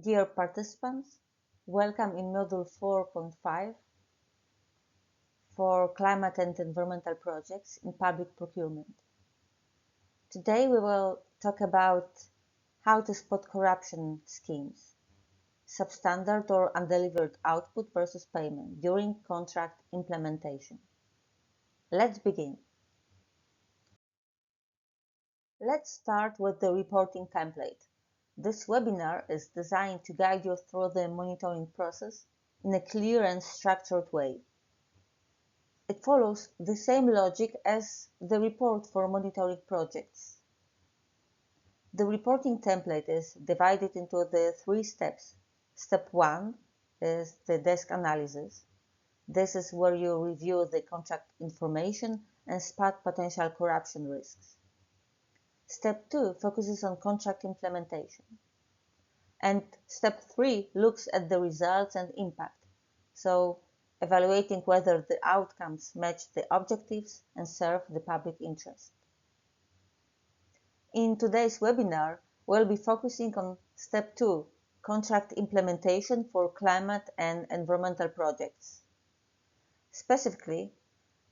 Dear participants, welcome in Module 4.5 for climate and environmental projects in public procurement. Today we will talk about how to spot corruption schemes, substandard or undelivered output versus payment during contract implementation. Let's begin. Let's start with the reporting template. This webinar is designed to guide you through the monitoring process in a clear and structured way. It follows the same logic as the report for monitoring projects. The reporting template is divided into the 3 steps. Step 1 is the desk analysis. This is where you review the contract information and spot potential corruption risks. Step 2 focuses on contract implementation. And step 3 looks at the results and impact, so evaluating whether the outcomes match the objectives and serve the public interest. In today's webinar, we'll be focusing on step 2, contract implementation for climate and environmental projects. Specifically,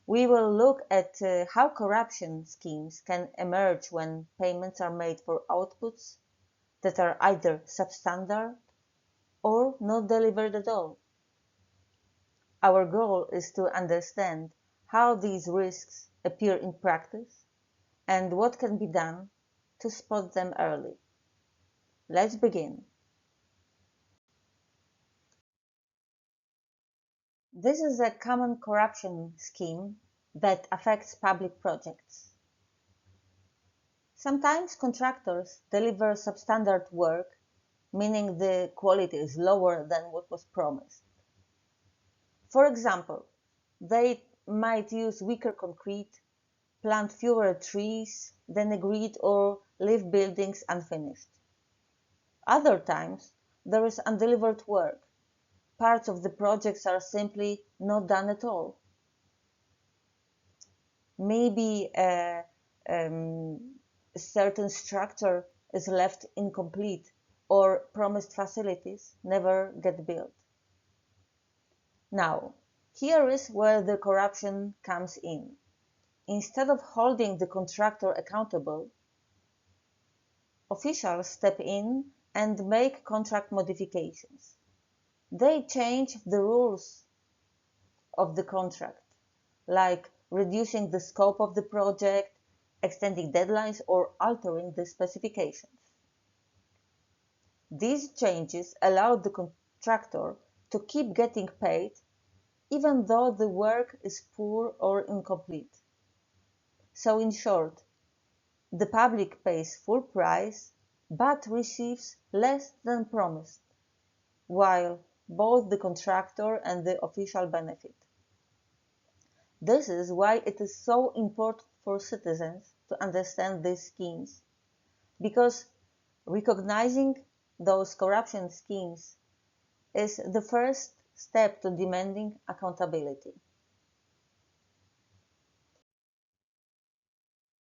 we will look at how corruption schemes can emerge when payments are made for outputs that are either substandard or not delivered at all. Our goal is to understand how these risks appear in practice and what can be done to spot them early. Let's begin. This is a common corruption scheme that affects public projects. Sometimes contractors deliver substandard work, meaning the quality is lower than what was promised. For example, they might use weaker concrete, plant fewer trees than agreed, or leave buildings unfinished. Other times, there is undelivered work. Parts of the projects are simply not done at all. Maybe a certain structure is left incomplete, or promised facilities never get built. Now, here is where the corruption comes in. Instead of holding the contractor accountable, officials step in and make contract modifications. They change the rules of the contract, like reducing the scope of the project, extending deadlines, or altering the specifications. These changes allow the contractor to keep getting paid even though the work is poor or incomplete. So in short, the public pays full price but receives less than promised, while both the contractor and the official benefit. This is why it is so important for citizens to understand these schemes, because recognizing those corruption schemes is the first step to demanding accountability.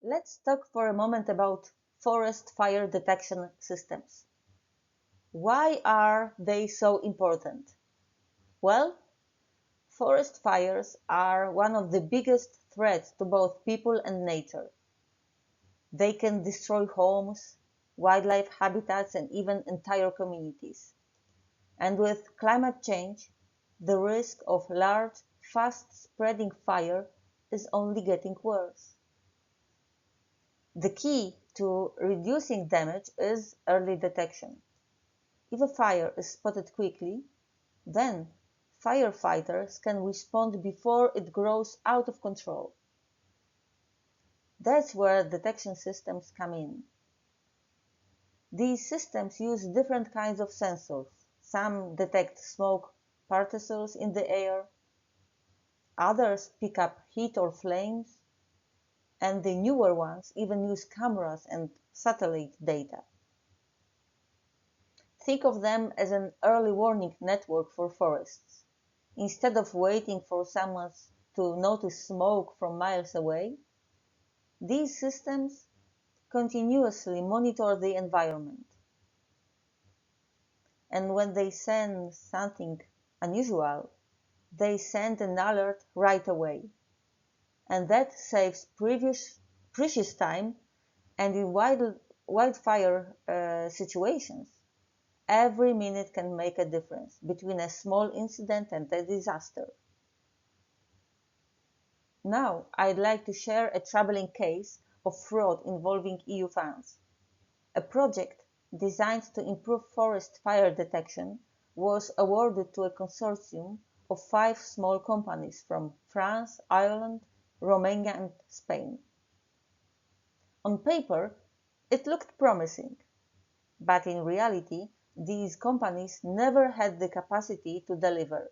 Let's talk for a moment about forest fire detection systems. Why are they so important? Well, forest fires are one of the biggest threats to both people and nature. They can destroy homes, wildlife habitats, and even entire communities. And with climate change, the risk of large, fast-spreading fire is only getting worse. The key to reducing damage is early detection. If a fire is spotted quickly, then firefighters can respond before it grows out of control. That's where detection systems come in. These systems use different kinds of sensors. Some detect smoke particles in the air, others pick up heat or flames, and the newer ones even use cameras and satellite data. Think of them as an early warning network for forests. Instead of waiting for someone to notice smoke from miles away, these systems continuously monitor the environment. and when they sense something unusual, they send an alert right away. And that saves precious time, and in wildfire situations, every minute can make a difference between a small incident and a disaster. Now, I'd like to share a troubling case of fraud involving EU funds. A project designed to improve forest fire detection was awarded to a consortium of 5 small companies from France, Ireland, Romania and Spain. On paper, it looked promising, but in reality, these companies never had the capacity to deliver.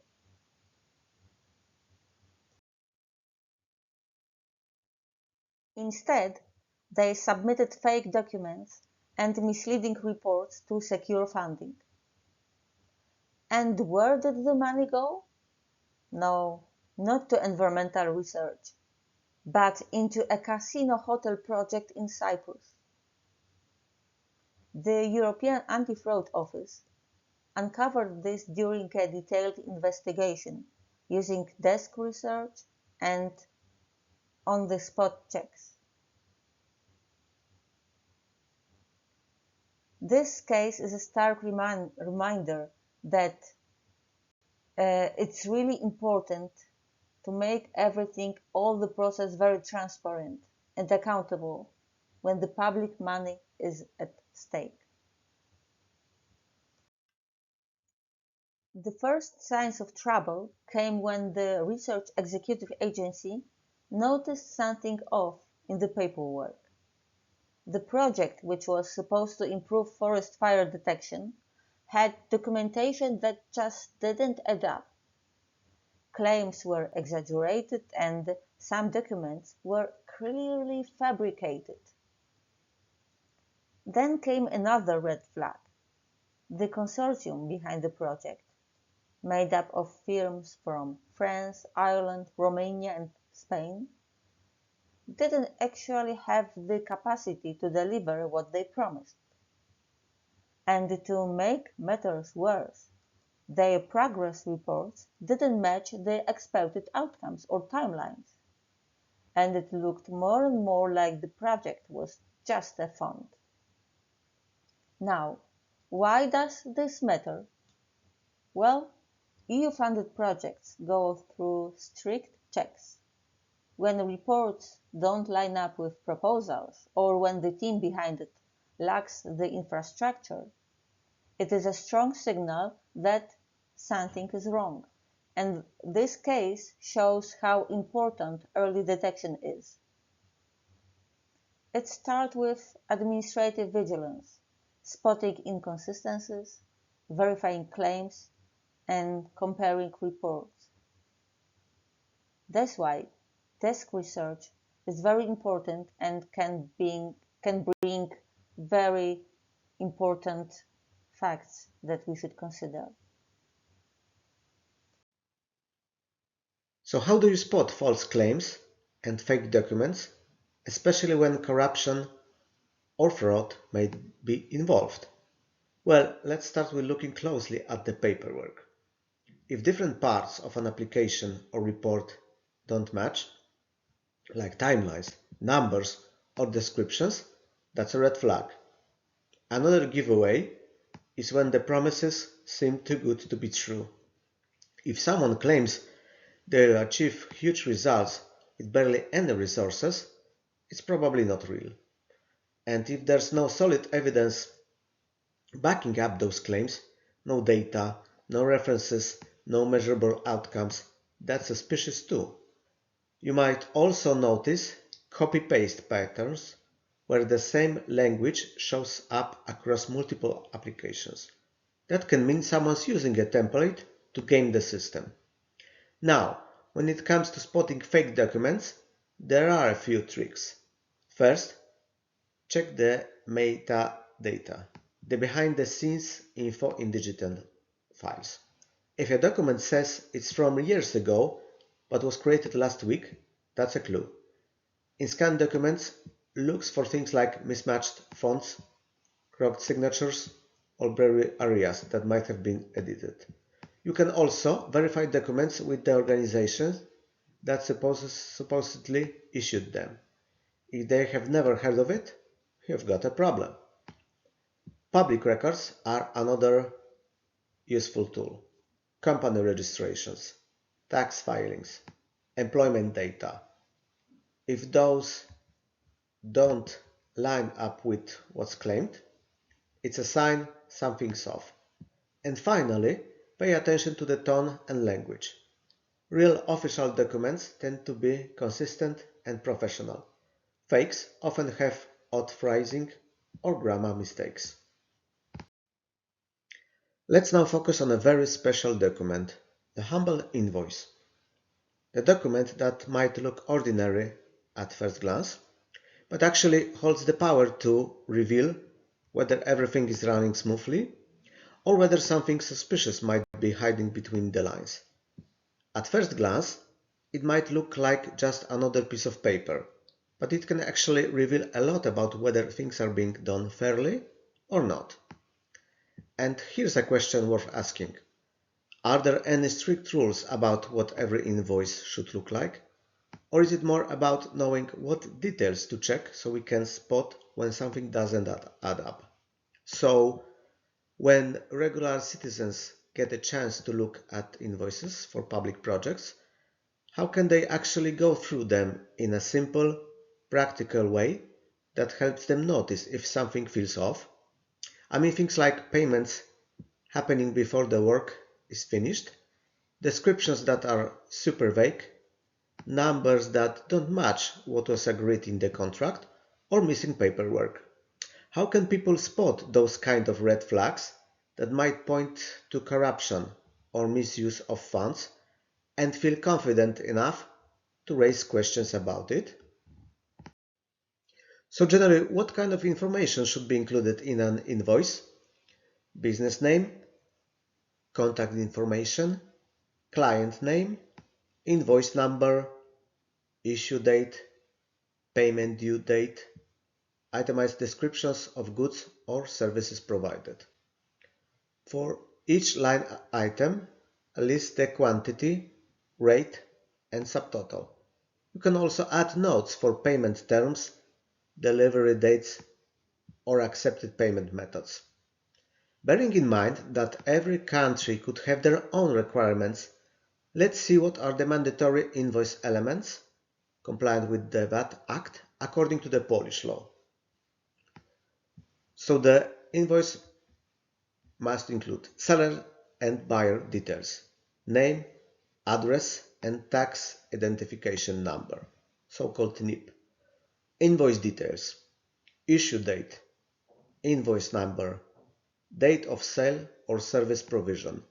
Instead, they submitted fake documents and misleading reports to secure funding. And where did the money go? No, not to environmental research, but into a casino hotel project in Cyprus. The European Anti-Fraud Office uncovered this during a detailed investigation using desk research and on-the-spot checks. This case is a stark reminder that it's really important to make everything, all the process very transparent and accountable when the public money is at stake. The first signs of trouble came when the Research Executive Agency noticed something off in the paperwork. The project, which was supposed to improve forest fire detection, had documentation that just didn't add up. Claims were exaggerated and some documents were clearly fabricated. Then came another red flag. The consortium behind the project, made up of firms from France, Ireland, Romania and Spain, didn't actually have the capacity to deliver what they promised. And to make matters worse, their progress reports didn't match the expected outcomes or timelines, and it looked more and more like the project was just a fund. Now, why does this matter? Well, EU-funded projects go through strict checks. When reports don't line up with proposals, or when the team behind it lacks the infrastructure, it is a strong signal that something is wrong. And this case shows how important early detection is. It starts with administrative vigilance, spotting inconsistencies, verifying claims, and comparing reports. That's why desk research is very important and can bring very important facts that we should consider. So how do you spot false claims and fake documents, especially when corruption or fraud may be involved? Well, let's start with looking closely at the paperwork. If different parts of an application or report don't match, like timelines, numbers, or descriptions, that's a red flag. Another giveaway is when the promises seem too good to be true. If someone claims they'll achieve huge results with barely any resources, it's probably not real. And if there's no solid evidence backing up those claims, no data, no references, no measurable outcomes, that's suspicious too. You might also notice copy-paste patterns where the same language shows up across multiple applications. That can mean someone's using a template to game the system. Now, when it comes to spotting fake documents, there are a few tricks. First, check the metadata, the behind-the-scenes info in digital files. If a document says it's from years ago but was created last week, that's a clue. In scanned documents, look for things like mismatched fonts, cropped signatures, or blurry areas that might have been edited. You can also verify documents with the organization that supposedly issued them. If they have never heard of it, you've got a problem. Public records are another useful tool. Company registrations, tax filings, employment data. If those don't line up with what's claimed, it's a sign something's off. And finally, pay attention to the tone and language. Real official documents tend to be consistent and professional. Fakes often have odd phrasing or grammar mistakes. Let's now focus on a very special document, the humble invoice. A document that might look ordinary at first glance, but actually holds the power to reveal whether everything is running smoothly or whether something suspicious might be hiding between the lines. At first glance, it might look like just another piece of paper, but it can actually reveal a lot about whether things are being done fairly or not. And here's a question worth asking. Are there any strict rules about what every invoice should look like? Or is it more about knowing what details to check so we can spot when something doesn't add up? So, when regular citizens get a chance to look at invoices for public projects, how can they actually go through them in a simple, practical way that helps them notice if something feels off? I mean things like payments happening before the work is finished, descriptions that are super vague, numbers that don't match what was agreed in the contract, or missing paperwork. How can people spot those kind of red flags that might point to corruption or misuse of funds and feel confident enough to raise questions about it? So generally, what kind of information should be included in an invoice? Business name, contact information, client name, invoice number, issue date, payment due date, itemized descriptions of goods or services provided. For each line item, list the quantity, rate, and subtotal. You can also add notes for payment terms, delivery dates, or accepted payment methods. Bearing in mind that every country could have their own requirements, let's see what are the mandatory invoice elements compliant with the VAT Act according to the Polish law. So the invoice must include seller and buyer details, name, address, and tax identification number, so-called NIP. Invoice details, issue date, invoice number, date of sale or service provision,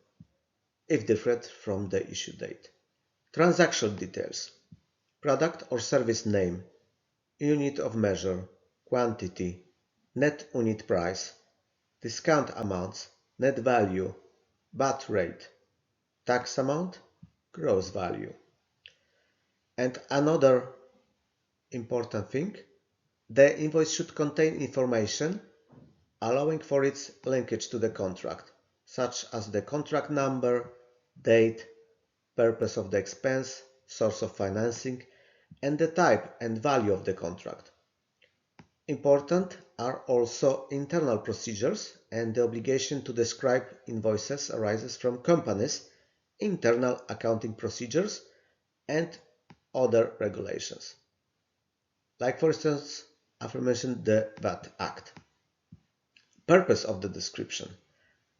if different from the issue date. Transaction details, product or service name, unit of measure, quantity, net unit price, discount amounts, net value, VAT rate, tax amount, gross value. And another important thing, the invoice should contain information allowing for its linkage to the contract, such as the contract number, date, purpose of the expense, source of financing, and the type and value of the contract. Important are also internal procedures, and the obligation to describe invoices arises from companies' internal accounting procedures and other regulations. Like for instance, aforementioned the VAT Act. Purpose of the description.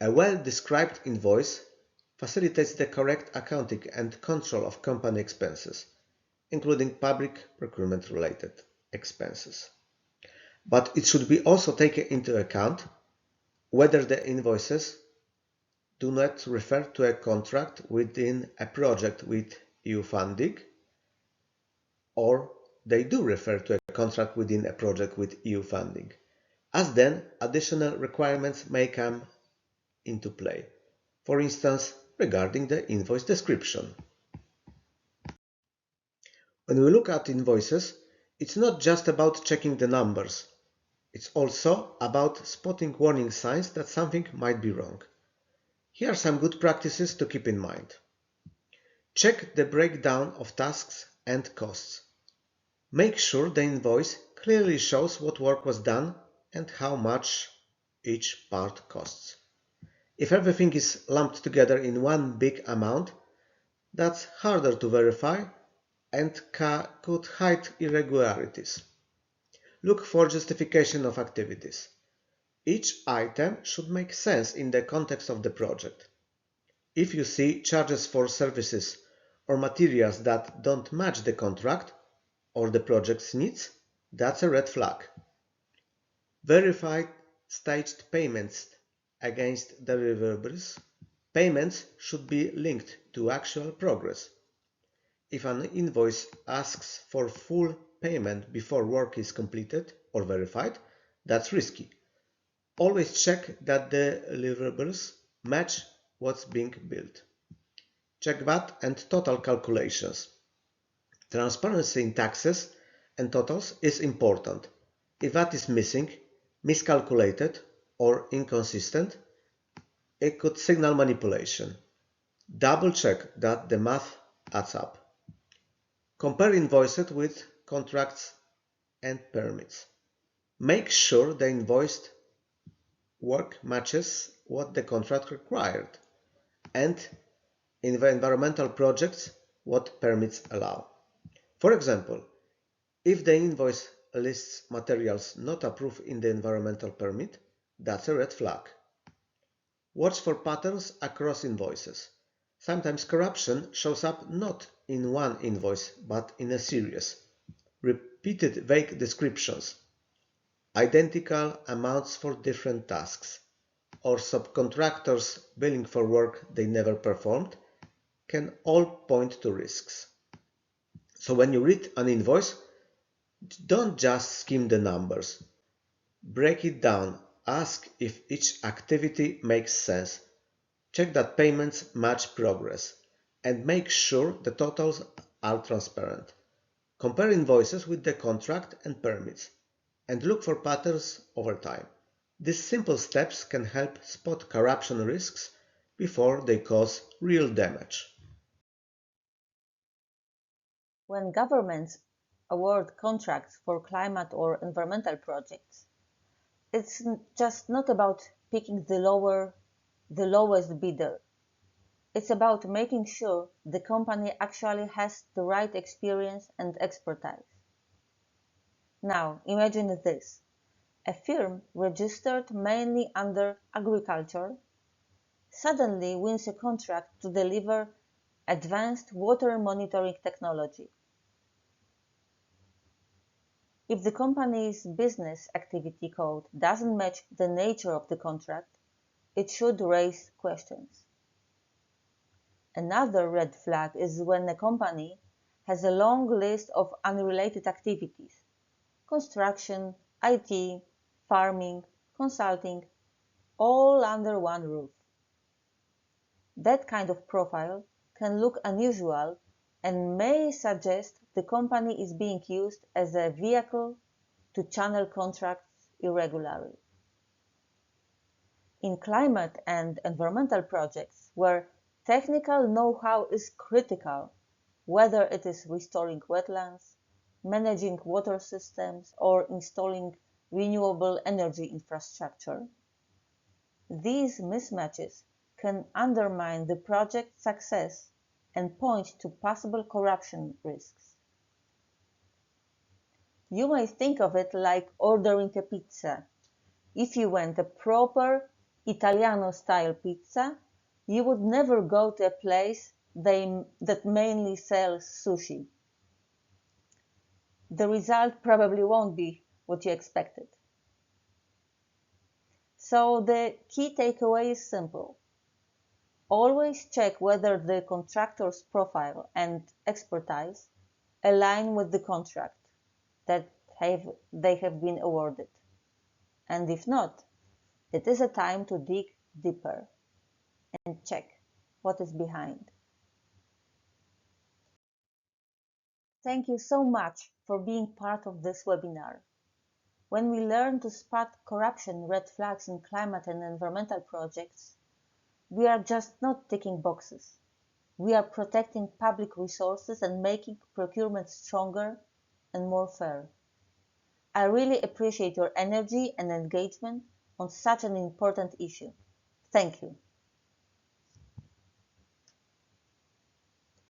A well-described invoice facilitates the correct accounting and control of company expenses, including public procurement-related expenses. But it should be also taken into account whether the invoices do not refer to a contract within a project with EU funding, or they do refer to a contract within a project with EU funding, as then additional requirements may come into play, for instance, regarding the invoice description. When we look at invoices, it's not just about checking the numbers. It's also about spotting warning signs that something might be wrong. Here are some good practices to keep in mind. Check the breakdown of tasks and costs. Make sure the invoice clearly shows what work was done and how much each part costs. If everything is lumped together in one big amount, that's harder to verify and could hide irregularities. Look for justification of activities. Each item should make sense in the context of the project. If you see charges for services or materials that don't match the contract or the project's needs, that's a red flag. Verify staged payments against deliverables. Payments should be linked to actual progress. If an invoice asks for full payment before work is completed or verified, that's risky. Always check that the deliverables match what's being billed. Check VAT and total calculations. Transparency in taxes and totals is important. If VAT is missing, miscalculated, or inconsistent, it could signal manipulation. Double check that the math adds up. Compare invoiced with contracts and permits. Make sure the invoiced work matches what the contract required, and in the environmental projects, what permits allow. For example, if the invoice lists materials not approved in the environmental permit, that's a red flag. Watch for patterns across invoices. Sometimes corruption shows up not in one invoice, but in a series. Repeated vague descriptions, identical amounts for different tasks, or subcontractors billing for work they never performed can all point to risks. So when you read an invoice, don't just skim the numbers. Break it down. Ask if each activity makes sense. Check that payments match progress. And make sure the totals are transparent. Compare invoices with the contract and permits. And look for patterns over time. These simple steps can help spot corruption risks before they cause real damage. When governments award contracts for climate or environmental projects, it's just not about picking the lowest bidder. It's about making sure the company actually has the right experience and expertise. Now, imagine this. A firm registered mainly under agriculture suddenly wins a contract to deliver advanced water monitoring technology. If the company's business activity code doesn't match the nature of the contract, it should raise questions. Another red flag is when a company has a long list of unrelated activities: construction, IT, farming, consulting, all under one roof. That kind of profile can look unusual and may suggest the company is being used as a vehicle to channel contracts irregularly. In climate and environmental projects, where technical know-how is critical, whether it is restoring wetlands, managing water systems, or installing renewable energy infrastructure, these mismatches can undermine the project's success and point to possible corruption risks. You may think of it like ordering a pizza. If you want a proper Italiano-style pizza, you would never go to a place that mainly sells sushi. The result probably won't be what you expected. So the key takeaway is simple. Always check whether the contractor's profile and expertise align with the contract that they have been awarded. And if not, it is a time to dig deeper and check what is behind. Thank you so much for being part of this webinar. When we learn to spot corruption red flags in climate and environmental projects, we are just not ticking boxes. We are protecting public resources and making procurement stronger and more fair. I really appreciate your energy and engagement on such an important issue. Thank you.